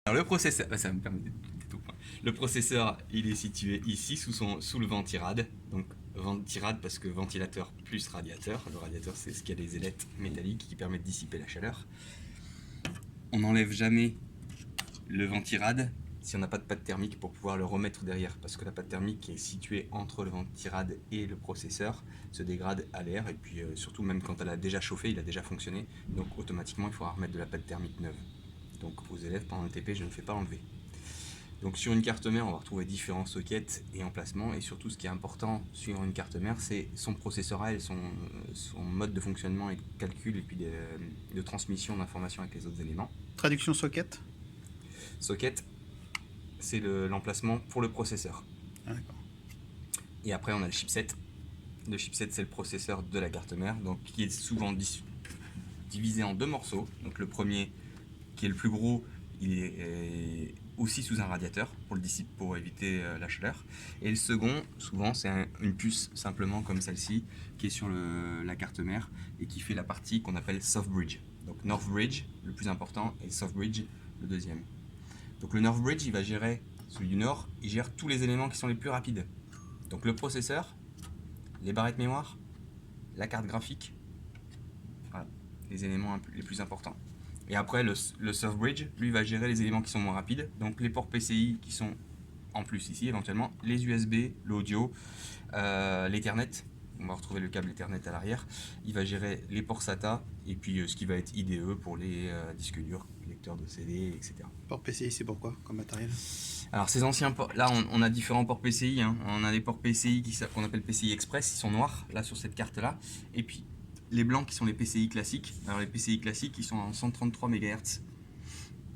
Alors le processeur, ça me permet d'être au point. Le processeur, il est situé ici sous le ventirad. Donc ventirad parce que ventilateur plus radiateur. Le radiateur, c'est ce qui a des ailettes métalliques qui permettent de dissiper la chaleur. On n'enlève jamais le ventirad si on n'a pas de pâte thermique pour pouvoir le remettre derrière, parce que la pâte thermique qui est située entre le ventirad et le processeur se dégrade à l'air, et puis surtout même quand elle a déjà chauffé, il a déjà fonctionné, donc automatiquement il faudra remettre de la pâte thermique neuve. Donc aux élèves pendant le TP je ne fais pas enlever. Donc sur une carte mère on va retrouver différents sockets et emplacements, et surtout ce qui est important sur une carte mère c'est son processeur et son mode de fonctionnement et de calcul et puis de transmission d'informations avec les autres éléments. Traduction socket. Socket, c'est l'emplacement pour le processeur. Ah, d'accord. Et après on a le chipset. Le chipset c'est le processeur de la carte mère, donc qui est souvent divisé en deux morceaux. Donc le premier qui est le plus gros, il est aussi sous un radiateur pour éviter la chaleur. Et le second, souvent c'est une puce simplement comme celle-ci qui est sur la carte mère et qui fait la partie qu'on appelle soft bridge. Donc North Bridge le plus important et soft bridge le deuxième. Donc le North Bridge il va gérer, celui du nord, il gère tous les éléments qui sont les plus rapides. Donc le processeur, les barrettes mémoire, la carte graphique, voilà, les éléments les plus importants. Et après le Soft Bridge, lui va gérer les éléments qui sont moins rapides, donc les ports PCI qui sont en plus ici éventuellement, les USB, l'audio, l'Ethernet, on va retrouver le câble Ethernet à l'arrière, il va gérer les ports SATA et puis ce qui va être IDE pour les disques durs, lecteurs de CD, etc. Port PCI, c'est pourquoi comme matériel? Alors ces anciens ports, là on a différents ports PCI, hein. On a des ports PCI qu'on appelle PCI Express, ils sont noirs là sur cette carte là, et puis les blancs qui sont les PCI classiques. Alors les PCI classiques ils sont en 133 MHz,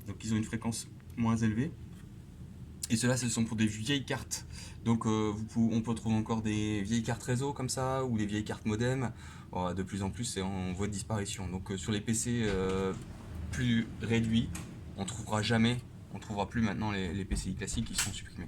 donc ils ont une fréquence moins élevée, et ceux-là ce sont pour des vieilles cartes, donc on peut trouver encore des vieilles cartes réseau comme ça, ou des vieilles cartes modem. De plus en plus c'est en voie de disparition, donc sur les PC plus réduits on trouvera plus maintenant les PCI classiques qui sont supprimés.